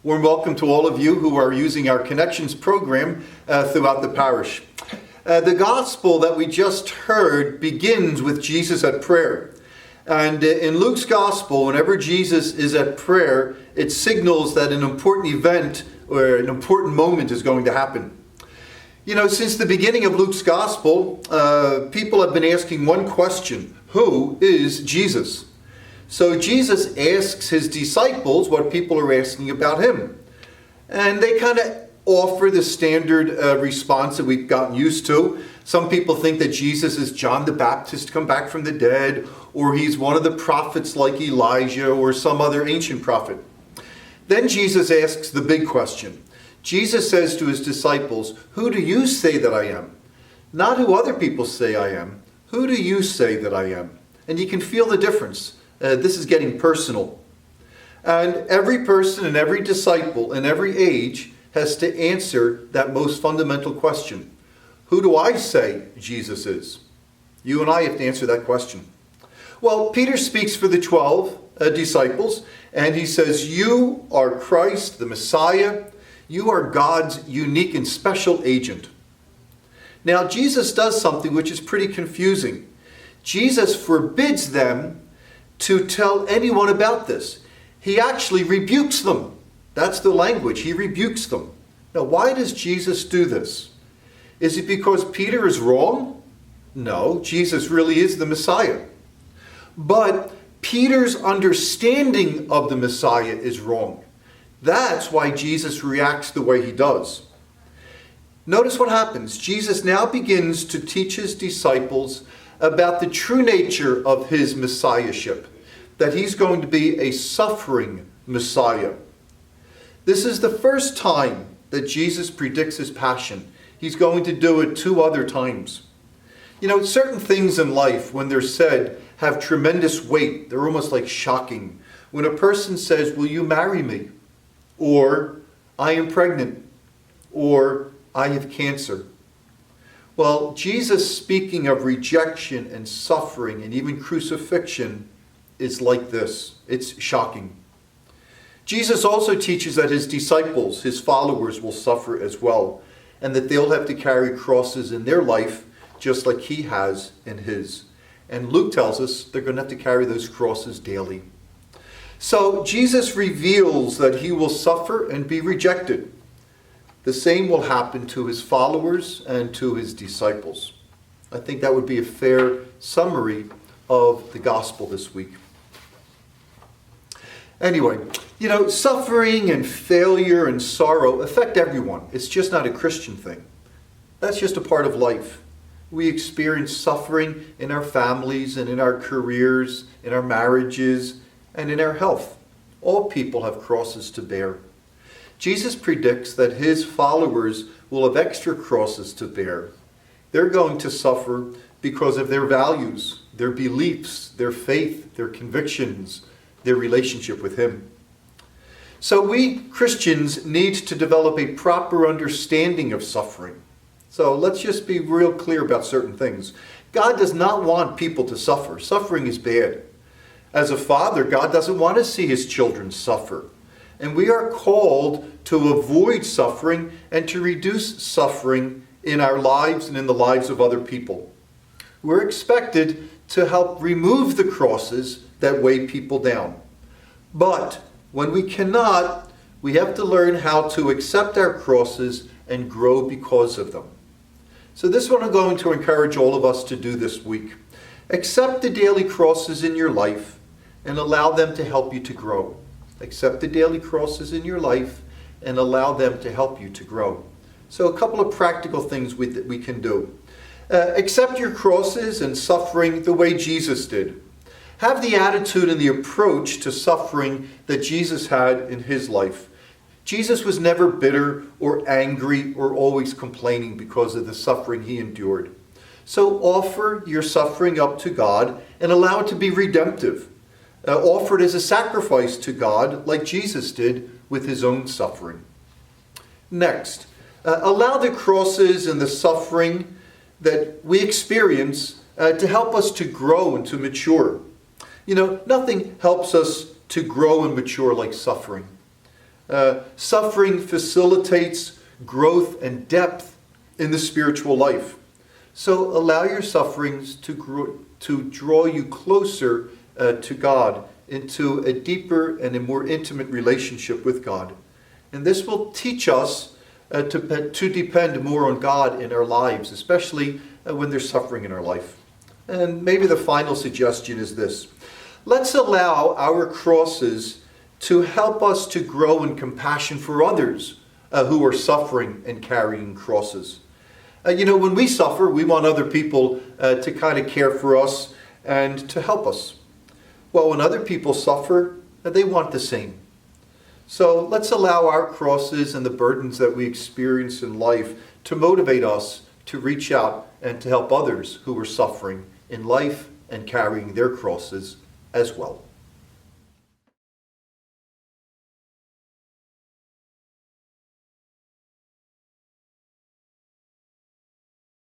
Warm welcome to all of you who are using our Connections program throughout the parish. The gospel that we just heard begins with Jesus at prayer. And in Luke's gospel, whenever Jesus is at prayer, it signals that an important event or an important moment is going to happen. You know, since the beginning of Luke's gospel, people have been asking one question: who is Jesus? So Jesus asks his disciples what people are asking about him. And they kind of offer the standard response that we've gotten used to. Some people think that Jesus is John the Baptist come back from the dead, or he's one of the prophets like Elijah or some other ancient prophet. Then Jesus asks the big question. Jesus says to his disciples, "Who do you say that I am?" Not who other people say I am. Who do you say that I am? And you can feel the difference. This is getting personal. And every person and every disciple in every age has to answer that most fundamental question. Who do I say Jesus is? You and I have to answer that question. Well, Peter speaks for the 12 disciples, and he says, "You are Christ, the Messiah. You are God's unique and special agent." Now, Jesus does something which is pretty confusing. Jesus forbids them to tell anyone about this. He actually rebukes them. That's the language. He rebukes them. Now, why does Jesus do this? Is it because Peter is wrong? No, Jesus really is the Messiah. But Peter's understanding of the Messiah is wrong. That's why Jesus reacts the way he does. Notice what happens. Jesus now begins to teach his disciples about the true nature of his messiahship, that he's going to be a suffering Messiah. This is the first time that Jesus predicts his passion. He's going to do it 2 other times. You know, certain things in life, when they're said, have tremendous weight. They're almost like shocking. When a person says, "Will you marry me?" Or, "I am pregnant," or, "I have cancer." Well, Jesus, speaking of rejection and suffering and even crucifixion, is like this. It's shocking. Jesus also teaches that his disciples, his followers, will suffer as well, and that they'll have to carry crosses in their life just like he has in his. And Luke tells us they're going to have to carry those crosses daily. So Jesus reveals that he will suffer and be rejected. The same will happen to his followers and to his disciples. I think that would be a fair summary of the gospel this week. Anyway, you know, suffering and failure and sorrow affect everyone. It's just not a Christian thing. That's just a part of life. We experience suffering in our families and in our careers, in our marriages, and in our health. All people have crosses to bear. Jesus predicts that his followers will have extra crosses to bear. They're going to suffer because of their values, their beliefs, their faith, their convictions, their relationship with him. So we Christians need to develop a proper understanding of suffering. So let's just be real clear about certain things. God does not want people to suffer. Suffering is bad. As a father, God doesn't want to see his children suffer. And we are called to avoid suffering and to reduce suffering in our lives and in the lives of other people. We're expected to help remove the crosses that weigh people down. But when we cannot, we have to learn how to accept our crosses and grow because of them. So this is what I'm going to encourage all of us to do this week. Accept the daily crosses in your life and allow them to help you to grow. Accept the daily crosses in your life and allow them to help you to grow. So a couple of practical things that we can do. Accept your crosses and suffering the way Jesus did. Have the attitude and the approach to suffering that Jesus had in his life. Jesus was never bitter or angry or always complaining because of the suffering he endured. So offer your suffering up to God and allow it to be redemptive. Offer it as a sacrifice to God like Jesus did with his own suffering. Next, allow the crosses and the suffering that we experience to help us to grow and to mature. You know, nothing helps us to grow and mature like suffering. Suffering facilitates growth and depth in the spiritual life. So allow your sufferings to draw you closer to God, into a deeper and a more intimate relationship with God. And this will teach us to depend more on God in our lives, especially when there's suffering in our life. And maybe the final suggestion is this. Let's allow our crosses to help us to grow in compassion for others who are suffering and carrying crosses. When we suffer, we want other people to kind of care for us and to help us. Well, when other people suffer, they want the same. So let's allow our crosses and the burdens that we experience in life to motivate us to reach out and to help others who are suffering in life and carrying their crosses as well.